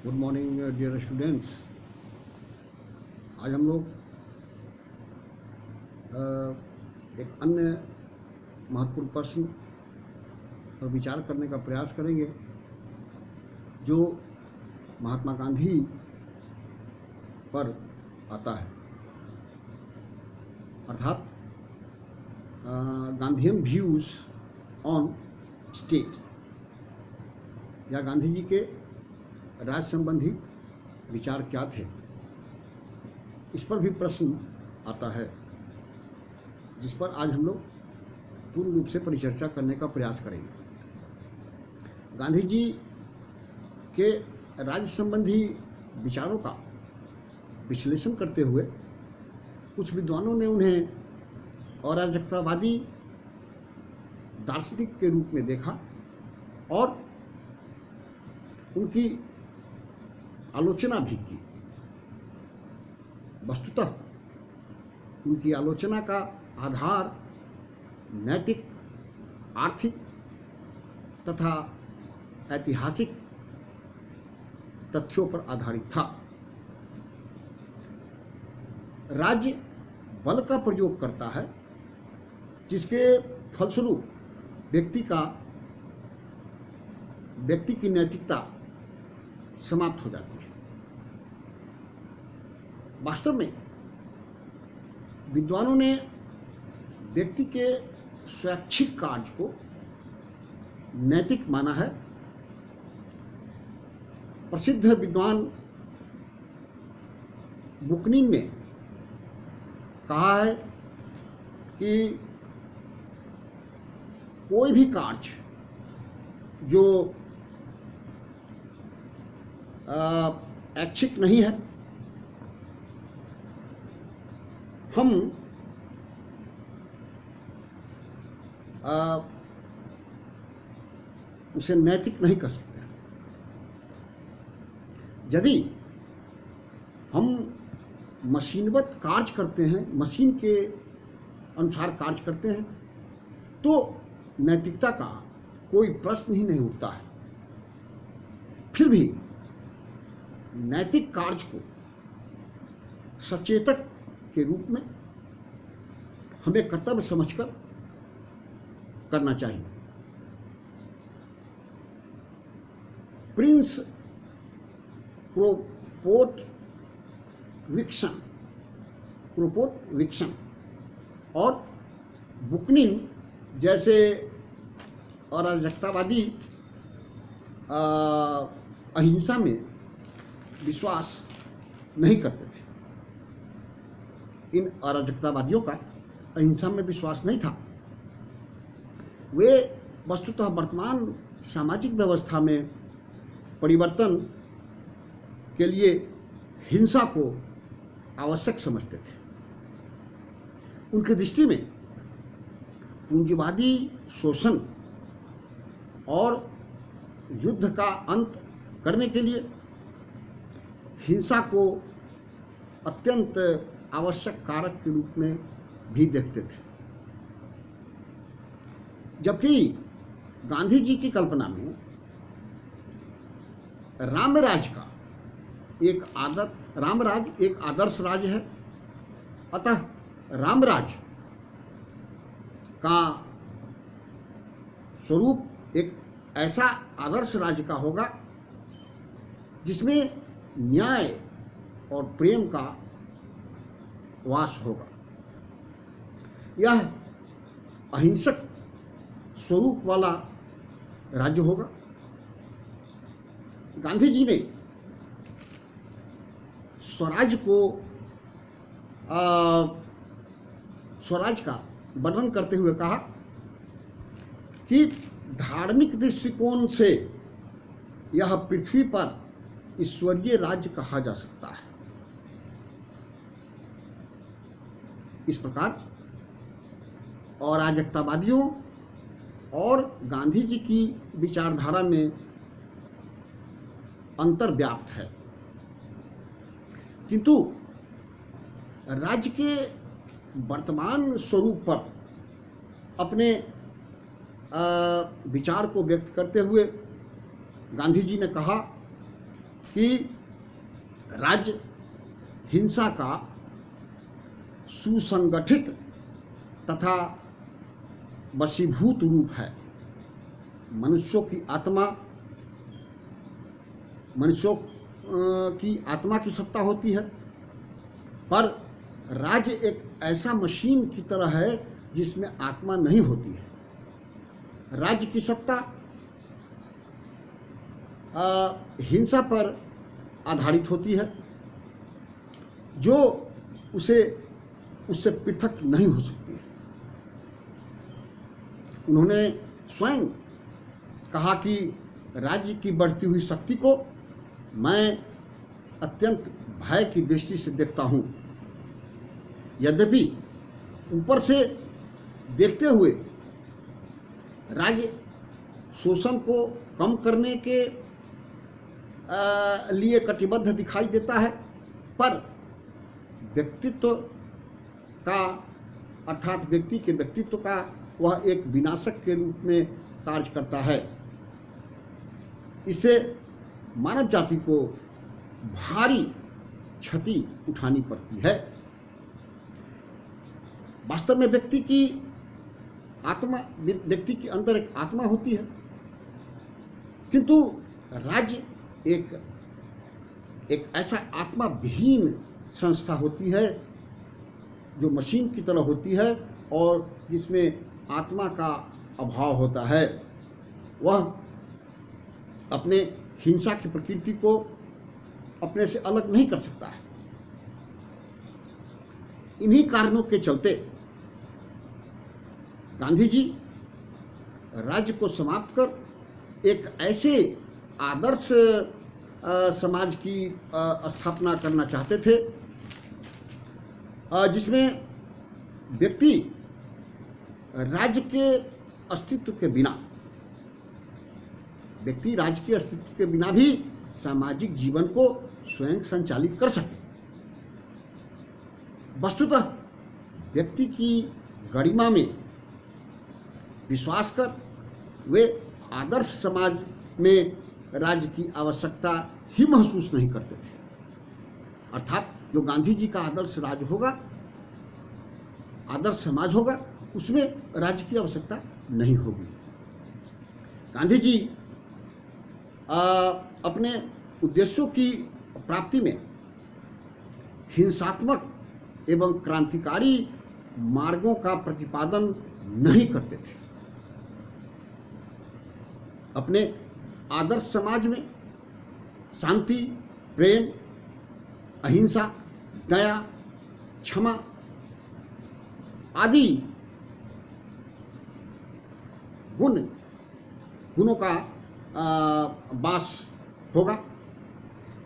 Good morning dear students. आज हम लोग एक अन्य महत्वपूर्ण प्रश्न पर विचार करने का प्रयास करेंगे जो महात्मा गांधी पर आता है, अर्थात गांधीयन व्यूज ऑन स्टेट या गांधी जी के राज्य संबंधी विचार क्या थे, इस पर भी प्रश्न आता है, जिस पर आज हम लोग पूर्ण रूप से परिचर्चा करने का प्रयास करेंगे। गांधी जी के राज्य संबंधी विचारों का विश्लेषण करते हुए कुछ विद्वानों ने उन्हें अराजकतावादी दार्शनिक के रूप में देखा और उनकी आलोचना भी की। वस्तुतः उनकी आलोचना का आधार नैतिक, आर्थिक तथा ऐतिहासिक तथ्यों पर आधारित था। राज्य बल का प्रयोग करता है, जिसके फलस्वरूप व्यक्ति की नैतिकता समाप्त हो जाती है। वास्तव में विद्वानों ने व्यक्ति के स्वैच्छिक कार्य को नैतिक माना है। प्रसिद्ध विद्वान बुकनिन ने कहा है कि कोई भी कार्य जो ऐच्छिक नहीं है, हम उसे नैतिक नहीं कर सकते। यदि हम मशीनवत कार्य करते हैं, मशीन के अनुसार कार्य करते हैं, तो नैतिकता का कोई प्रश्न ही नहीं उठता है। फिर भी नैतिक कार्य को सचेतक के रूप में हमें कर्तव्य समझकर करना चाहिए। प्रिंस क्रोपोटविक्सन और बुकनिन जैसे अराजकतावादी अहिंसा में विश्वास नहीं करते थे। इन अराजकतावादियों का अहिंसा में विश्वास नहीं था। वे वस्तुतः वर्तमान सामाजिक व्यवस्था में परिवर्तन के लिए हिंसा को आवश्यक समझते थे। उनकी दृष्टि में पूंजीवादी शोषण और युद्ध का अंत करने के लिए हिंसा को अत्यंत आवश्यक कारक के रूप में भी देखते थे। जबकि गांधी जी की कल्पना में रामराज एक आदर्श राज्य है। अतः रामराज का स्वरूप एक ऐसा आदर्श राज्य का होगा जिसमें न्याय और प्रेम का वास होगा। यह अहिंसक स्वरूप वाला राज्य होगा। गांधी जी ने स्वराज का वर्णन करते हुए कहा कि धार्मिक दृष्टिकोण से यह पृथ्वी पर ईश्वरीय राज्य कहा जा सकता है। इस प्रकार अराजकतावादियों और गांधी जी की विचारधारा में अंतर व्याप्त है, किंतु राज्य के वर्तमान स्वरूप पर अपने विचार को व्यक्त करते हुए गांधी जी ने कहा कि राज्य हिंसा का सुसंगठित तथा वशीभूत रूप है। मनुष्यों की आत्मा की सत्ता होती है, पर राज्य एक ऐसा मशीन की तरह है जिसमें आत्मा नहीं होती है। राज्य की सत्ता हिंसा पर आधारित होती है, जो उससे पृथक नहीं हो सकती है। उन्होंने स्वयं कहा कि राज्य की बढ़ती हुई शक्ति को मैं अत्यंत भय की दृष्टि से देखता हूं। यद्यपि ऊपर से देखते हुए राज्य शोषण को कम करने के लिए कटिबद्ध दिखाई देता है, पर व्यक्तित्व का अर्थात व्यक्ति के व्यक्तित्व का वह एक विनाशक के रूप में कार्य करता है। इससे मानव जाति को भारी क्षति उठानी पड़ती है। वास्तव में व्यक्ति के अंदर एक आत्मा होती है, किंतु राज्य एक ऐसा आत्मा विहीन संस्था होती है जो मशीन की तरह होती है और जिसमें आत्मा का अभाव होता है। वह अपने हिंसा की प्रकृति को अपने से अलग नहीं कर सकता है। इन्हीं कारणों के चलते गांधी जी राज्य को समाप्त कर एक ऐसे आदर्श समाज की स्थापना करना चाहते थे जिसमें व्यक्ति राज्य के अस्तित्व के बिना भी सामाजिक जीवन को स्वयं संचालित कर सके। वस्तुतः व्यक्ति की गरिमा में विश्वास कर वे आदर्श समाज में राज्य की आवश्यकता ही महसूस नहीं करते थे। अर्थात जो गांधी जी का आदर्श राज्य होगा, आदर्श समाज होगा, उसमें राज्य की आवश्यकता नहीं होगी। गांधी जी अपने उद्देश्यों की प्राप्ति में हिंसात्मक एवं क्रांतिकारी मार्गों का प्रतिपादन नहीं करते थे। अपने आदर्श समाज में शांति, प्रेम, अहिंसा, दया, क्षमा आदि गुणों का वास होगा।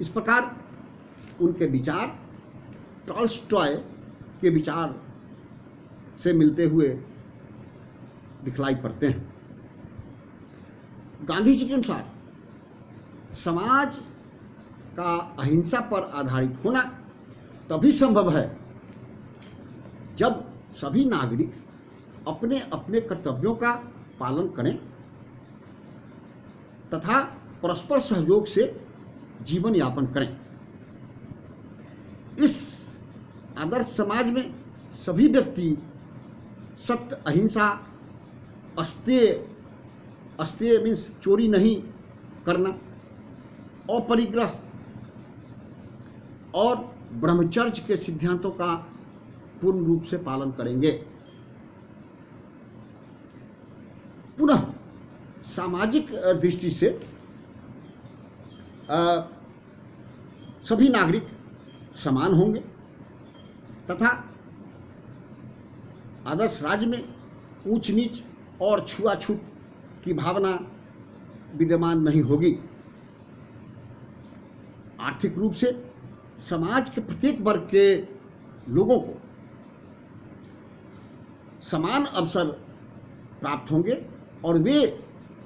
इस प्रकार उनके विचार टॉल्स्टॉय के विचार से मिलते हुए दिखलाई पड़ते हैं। गांधी जी के अनुसार समाज का अहिंसा पर आधारित होना तभी संभव है जब सभी नागरिक अपने अपने कर्तव्यों का पालन करें तथा परस्पर सहयोग से जीवन यापन करें। इस आदर्श समाज में सभी व्यक्ति सत्य, अहिंसा, अस्तेय मीन्स चोरी नहीं करना, अपरिग्रह और ब्रह्मचर्य के सिद्धांतों का पूर्ण रूप से पालन करेंगे। पुनः सामाजिक दृष्टि से सभी नागरिक समान होंगे तथा आदर्श राज्य में ऊंच नीच और छुआछूत की भावना विद्यमान नहीं होगी। आर्थिक रूप से समाज के प्रत्येक वर्ग के लोगों को समान अवसर प्राप्त होंगे और वे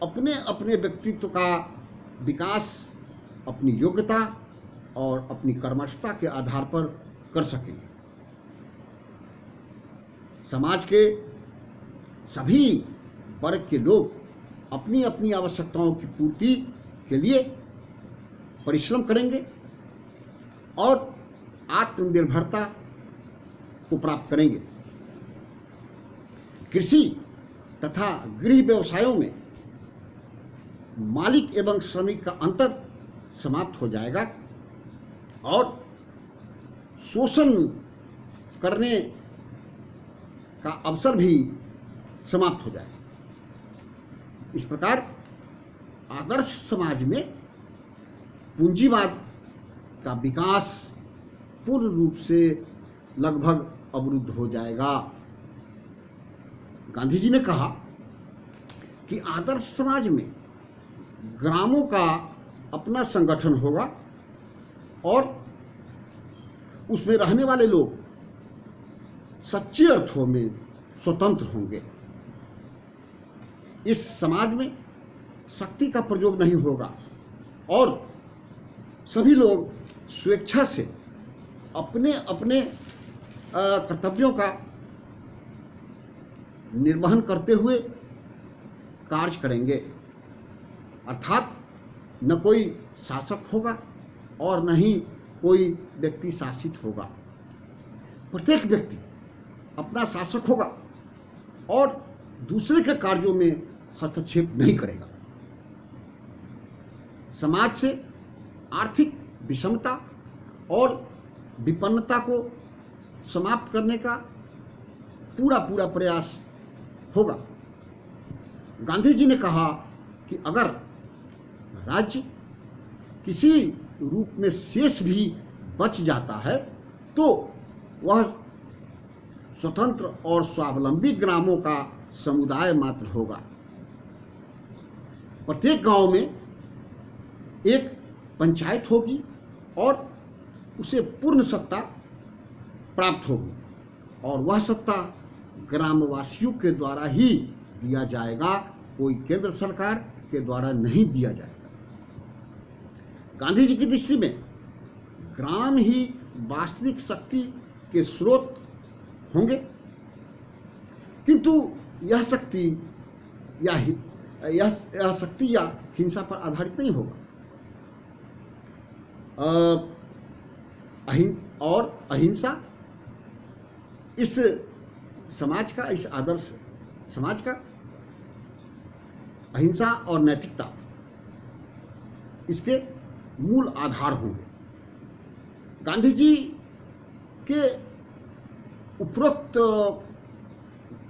अपने अपने व्यक्तित्व का विकास अपनी योग्यता और अपनी कर्मठता के आधार पर कर सकेंगे। समाज के सभी वर्ग के लोग अपनी अपनी आवश्यकताओं की पूर्ति के लिए परिश्रम करेंगे और आत्मनिर्भरता को प्राप्त करेंगे। कृषि तथा गृह व्यवसायों में मालिक एवं श्रमिक का अंतर समाप्त हो जाएगा और शोषण करने का अवसर भी समाप्त हो जाएगा। इस प्रकार आदर्श समाज में पूंजीवाद का विकास पूर्ण रूप से लगभग अवरुद्ध हो जाएगा। गांधी जी ने कहा कि आदर्श समाज में ग्रामों का अपना संगठन होगा और उसमें रहने वाले लोग सच्चे अर्थों में स्वतंत्र होंगे। इस समाज में शक्ति का प्रयोग नहीं होगा और सभी लोग स्वेच्छा से अपने अपने कर्तव्यों का निर्वहन करते हुए कार्य करेंगे। अर्थात न कोई शासक होगा और न ही कोई व्यक्ति शासित होगा। प्रत्येक व्यक्ति अपना शासक होगा और दूसरे के कार्यों में हस्तक्षेप नहीं करेगा। समाज से आर्थिक विषमता और विपन्नता को समाप्त करने का पूरा प्रयास होगा। गांधी जी ने कहा कि अगर राज्य किसी रूप में शेष भी बच जाता है तो वह स्वतंत्र और स्वावलंबी ग्रामों का समुदाय मात्र होगा। प्रत्येक गांव में एक पंचायत होगी और उसे पूर्ण सत्ता प्राप्त होगी और वह सत्ता ग्रामवासियों के द्वारा ही दिया जाएगा, कोई केंद्र सरकार के द्वारा नहीं दिया जाएगा। गांधी जी की दृष्टि में ग्राम ही वास्तविक शक्ति के स्रोत होंगे, किंतु यह शक्ति या हिंसा पर आधारित नहीं होगा। अहिंसा इस समाज का, इस आदर्श समाज का, अहिंसा और नैतिकता इसके मूल आधार होंगे। गांधी जी के उपरोक्त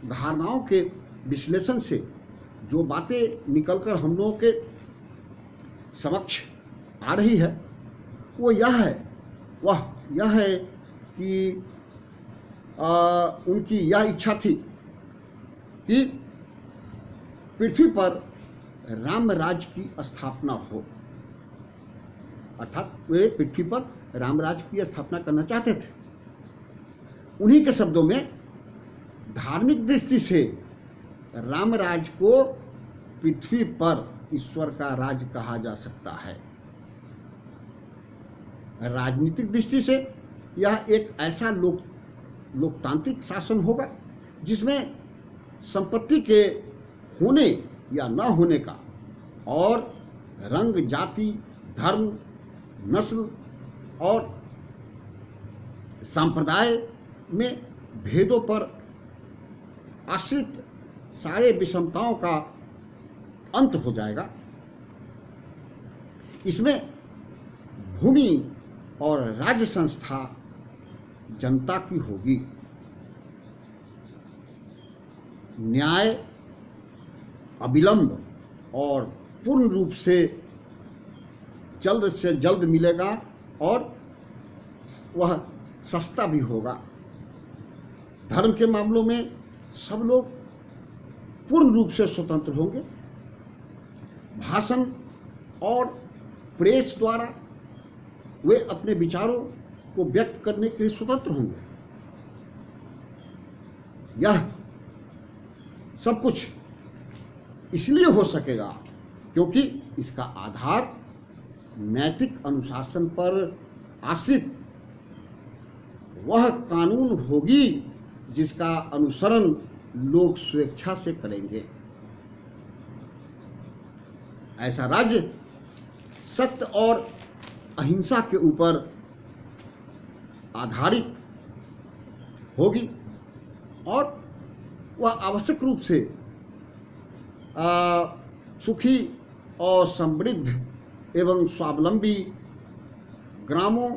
धारणाओं के विश्लेषण से जो बातें निकलकर हम लोगों के समक्ष आ रही है वो यह है कि उनकी यह इच्छा थी कि पृथ्वी पर राम राज्य की स्थापना हो। अर्थात वे पृथ्वी पर राम राज्य की स्थापना करना चाहते थे। उन्हीं के शब्दों में धार्मिक दृष्टि से राम राज्य को पृथ्वी पर ईश्वर का राज्य कहा जा सकता है। राजनीतिक दृष्टि से यह एक ऐसा लोकतांत्रिक शासन होगा जिसमें संपत्ति के होने या न होने का और रंग, जाति, धर्म, नस्ल और संप्रदाय में भेदों पर आश्रित सारे विषमताओं का अंत हो जाएगा। इसमें भूमि और राज्य संस्था जनता की होगी। न्याय अविलंब और पूर्ण रूप से जल्द मिलेगा और वह सस्ता भी होगा। धर्म के मामलों में सब लोग पूर्ण रूप से स्वतंत्र होंगे। भाषण और प्रेस द्वारा वे अपने विचारों को व्यक्त करने के लिए स्वतंत्र होंगे। यह सब कुछ इसलिए हो सकेगा क्योंकि इसका आधार नैतिक अनुशासन पर आश्रित वह कानून होगी जिसका अनुसरण लोग स्वेच्छा से करेंगे। ऐसा राज्य सत्य और अहिंसा के ऊपर आधारित होगी और वह आवश्यक रूप से सुखी और समृद्ध एवं स्वावलंबी ग्रामों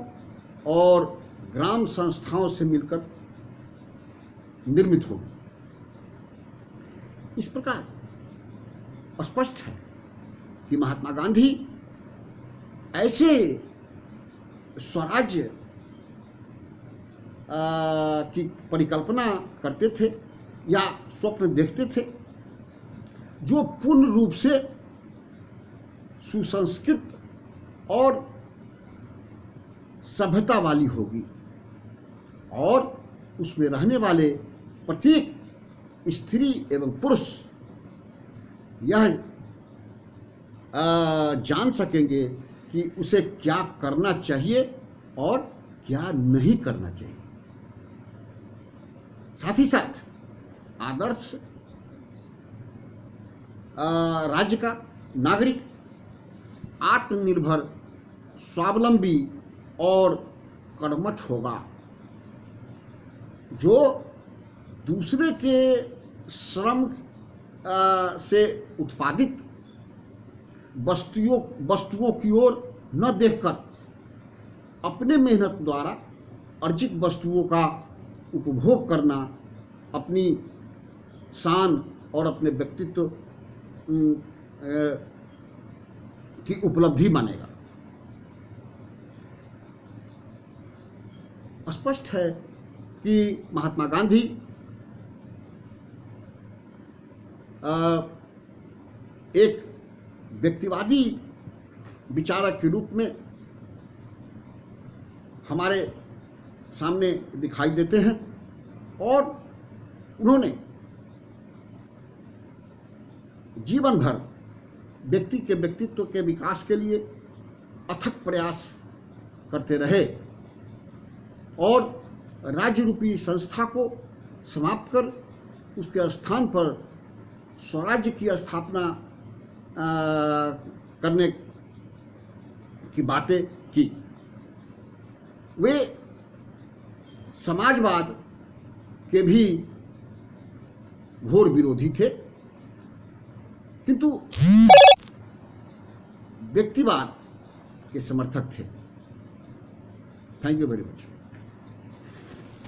और ग्राम संस्थाओं से मिलकर निर्मित होगी। इस प्रकार स्पष्ट है कि महात्मा गांधी ऐसे स्वराज्य की परिकल्पना करते थे या स्वप्न देखते थे जो पूर्ण रूप से सुसंस्कृत और सभ्यता वाली होगी और उसमें रहने वाले प्रत्येक स्त्री एवं पुरुष यह जान सकेंगे कि उसे क्या करना चाहिए और क्या नहीं करना चाहिए। साथ ही साथ आदर्श राज्य का नागरिक आत्मनिर्भर, स्वावलंबी और कर्मठ होगा, जो दूसरे के श्रम से उत्पादित वस्तुओं की ओर न देखकर अपने मेहनत द्वारा अर्जित वस्तुओं का उपभोग करना अपनी शान और अपने व्यक्तित्व की उपलब्धि मानेगा। स्पष्ट है कि महात्मा गांधी एक व्यक्तिवादी विचारक के रूप में हमारे सामने दिखाई देते हैं और उन्होंने जीवन भर व्यक्ति के व्यक्तित्व के विकास के लिए अथक प्रयास करते रहे और राज्य रूपी संस्था को समाप्त कर उसके स्थान पर स्वराज्य की स्थापना करने की बातें की। वे समाजवाद के भी घोर विरोधी थे, किंतु व्यक्तिवाद के समर्थक थे। Thank you very much.